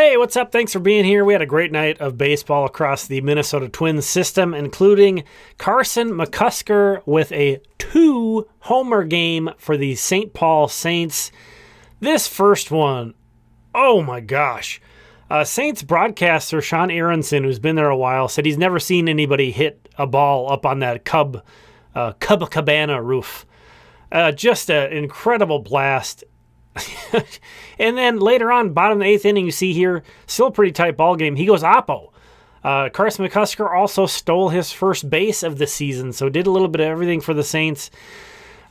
Hey, what's up? Thanks for being here. We had a great night of baseball across the Minnesota Twins system, including Carson McCusker with a 2-homer game for the St. Paul Saints. This first one, oh my gosh. Saints broadcaster Sean Aronson, who's been there a while, said he's never seen anybody hit a ball up on that Cabana roof. Just an incredible blast. And then later on, bottom of the 8th inning, you see here, still a pretty tight ball game. He goes oppo. Carson McCusker also stole his first base of the season, so did a little bit of everything for the Saints.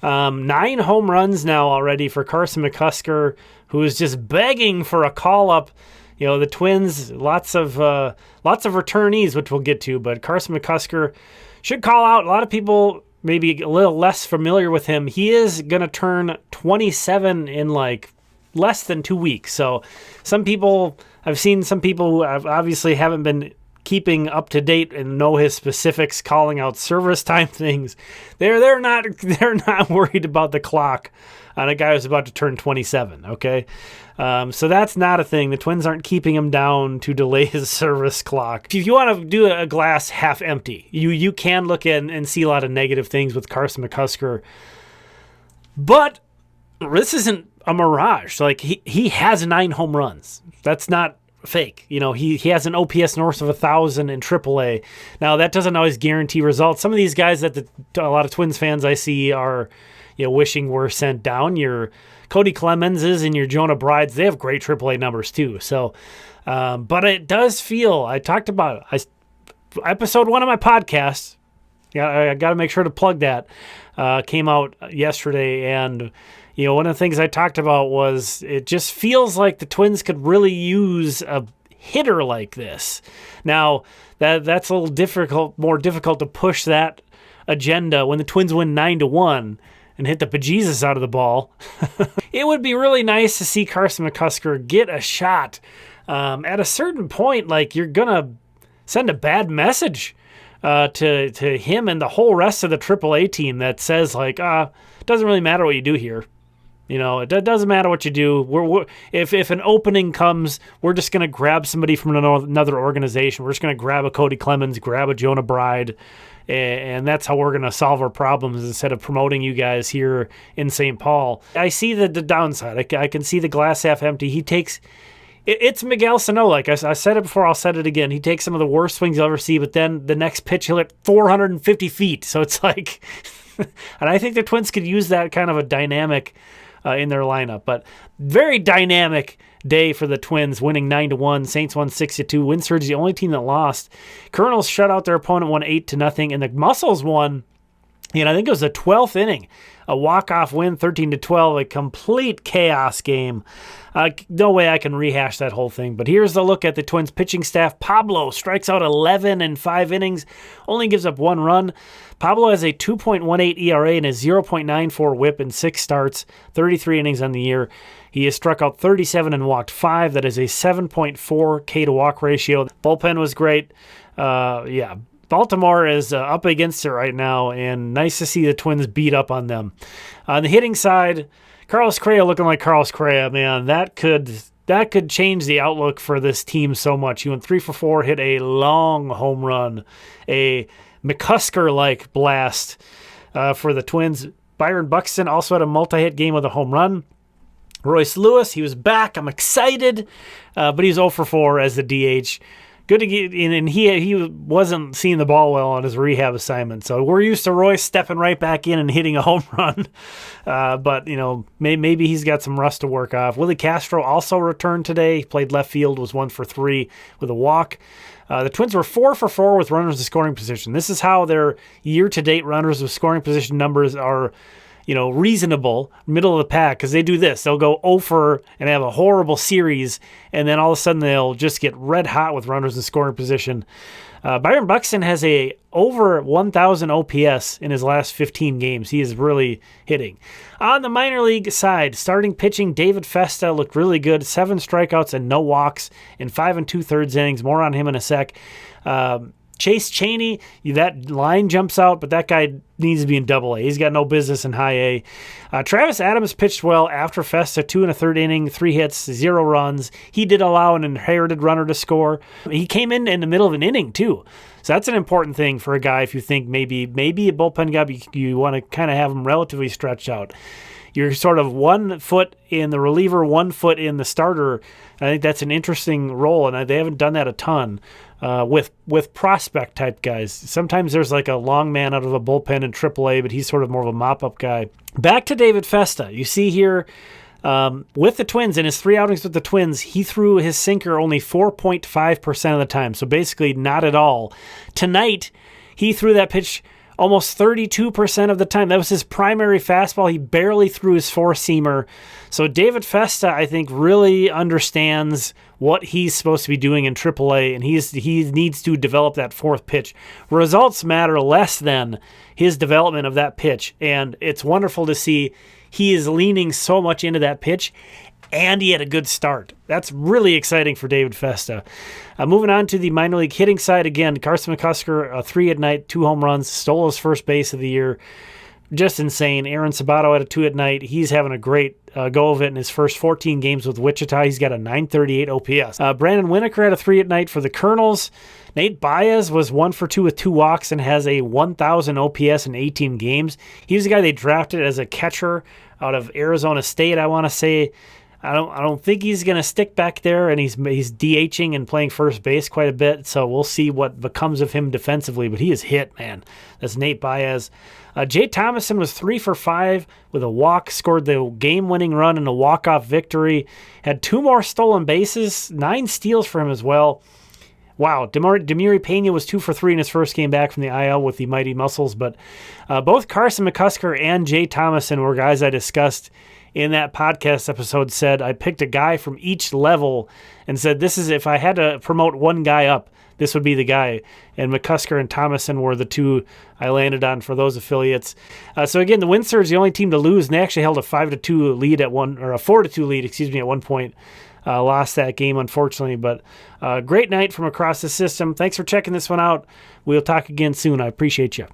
9 home runs now already for Carson McCusker, who is just begging for a call-up. You know, the Twins, lots of returnees, which we'll get to, but Carson McCusker should call out. A lot of people maybe a little less familiar with him. He is going to turn 27 in like less than 2 weeks. So I've seen some people who obviously haven't been keeping up to date and know his specifics, calling out service time things. They're not worried about the clock on a guy who's about to turn 27, okay? So that's not a thing. The Twins aren't keeping him down to delay his service clock. If you want to do a glass half empty, you can look in and see a lot of negative things with Carson McCusker. But this isn't a mirage. Like, he has 9 home runs. That's not fake. You know, he has an OPS north of 1,000 in AAA. Now, that doesn't always guarantee results. Some of these guys that a lot of Twins fans I see are, wishing were sent down. Your Cody Clemenses and your Jonah Brides, they have great AAA numbers too. So, but it does feel, I talked about it. Episode 1 of my podcast, I got to make sure to plug that, came out yesterday. And, one of the things I talked about was it just feels like the Twins could really use a hitter like this. Now, that's a little more difficult to push that agenda when the Twins win 9-1 and hit the bejesus out of the ball. It would be really nice to see Carson McCusker get a shot. At a certain point, like, you're going to send a bad message to him and the whole rest of the AAA team that says, like, it doesn't really matter what you do here. It doesn't matter what you do. If an opening comes, we're just going to grab somebody from another organization. We're just going to grab a Cody Clemens, grab a Jonah Bride, and that's how we're going to solve our problems instead of promoting you guys here in St. Paul. I see the downside. I can see the glass half empty. It's Miguel Sano. Like I said it before, I'll say it again. He takes some of the worst swings you'll ever see, but then the next pitch he'll hit 450 feet. So it's like, and I think the Twins could use that kind of a dynamic in their lineup. But very dynamic day for the Twins, winning 9-1. Saints won 6-2. Win Surge is the only team that lost. Colonels shut out their opponent, won 8-0, and the Muscles won. I think it was the 12th inning, a walk-off win, 13-12, a complete chaos game. No way I can rehash that whole thing, but here's the look at the Twins pitching staff. Pablo strikes out 11 in 5 innings, only gives up 1 run. Pablo has a 2.18 ERA and a 0.94 whip in 6 starts, 33 innings on the year. He has struck out 37 and walked 5. That is a 7.4 K to walk ratio. Bullpen was great. Baltimore is up against it right now, and nice to see the Twins beat up on them. On the hitting side, Carlos Correa looking like Carlos Correa, man. That could change the outlook for this team so much. He went 3 for 4, hit a long home run, a McCusker-like blast for the Twins. Byron Buxton also had a multi-hit game with a home run. Royce Lewis, he was back. I'm excited, but he's 0 for 4 as the DH. Good to get in, and he wasn't seeing the ball well on his rehab assignment. So we're used to Royce stepping right back in and hitting a home run. But, maybe he's got some rust to work off. Willie Castro also returned today. He played left field, was 1 for 3 with a walk. The Twins were 4 for 4 with runners in scoring position. This is how their year-to-date runners with scoring position numbers are, reasonable, middle of the pack, because they do this. They'll go 0 for and have a horrible series, and then all of a sudden they'll just get red hot with runners in scoring position. Byron Buxton has a over 1,000 OPS in his last 15 games. He is really hitting. On the minor league side, starting pitching, David Festa looked really good. 7 strikeouts and no walks in 5 2/3 innings. More on him in a sec. Chase Chaney, that line jumps out, but that guy needs to be in Double A. He's got no business in High A. Travis Adams pitched well after Festa, 2 1/3 inning, 3 hits, 0 runs. He did allow an inherited runner to score. He came in the middle of an inning, too. So that's an important thing for a guy if you think maybe a bullpen guy, you want to kind of have him relatively stretched out. You're sort of 1 foot in the reliever, 1 foot in the starter. I think that's an interesting role, and they haven't done that a ton with prospect-type guys. Sometimes there's like a long man out of a bullpen in AAA, but he's sort of more of a mop-up guy. Back to David Festa. You see here with the Twins, in his 3 outings with the Twins, he threw his sinker only 4.5% of the time, so basically not at all. Tonight, he threw that pitch almost 32% of the time. That was his primary fastball. He barely threw his 4-seamer. So David Festa, I think, really understands what he's supposed to be doing in AAA, and he needs to develop that 4th pitch. Results matter less than his development of that pitch, and it's wonderful to see he is leaning so much into that pitch, and he had a good start. That's really exciting for David Festa. Moving on to the minor league hitting side, again, Carson McCusker, 3 at night, 2 home runs, stole his first base of the year. Just insane. Aaron Sabato had a 2 at night. He's having a great go of it in his first 14 games with Wichita. He's got a 938 OPS. Brandon Winokur had a 3 at night for the Colonels. Nate Baez was 1 for 2 with 2 walks and has a 1,000 OPS in 18 games. He's the guy they drafted as a catcher out of Arizona State, I want to say. I don't think he's going to stick back there, and he's DHing and playing first base quite a bit, so we'll see what becomes of him defensively, but he is hit, man. That's Nate Baez. Jay Thomason was 3 for 5 with a walk, scored the game-winning run in a walk-off victory, had 2 more stolen bases, 9 steals for him as well. Wow, Demiri Pena was 2 for 3 in his first game back from the IL with the Mighty Muscles, but both Carson McCusker and Jay Thomason were guys I discussed in that podcast episode. Said I picked a guy from each level and said, this is, if I had to promote one guy up, this would be the guy. And McCusker and Thomason were the 2 I landed on for those affiliates. So again, the Windsor is the only team to lose, and they actually held a 5-2 lead at one, or a 4-2 lead, at one point. Lost that game, unfortunately, but great night from across the system. Thanks for checking this one out. We'll talk again soon. I appreciate you.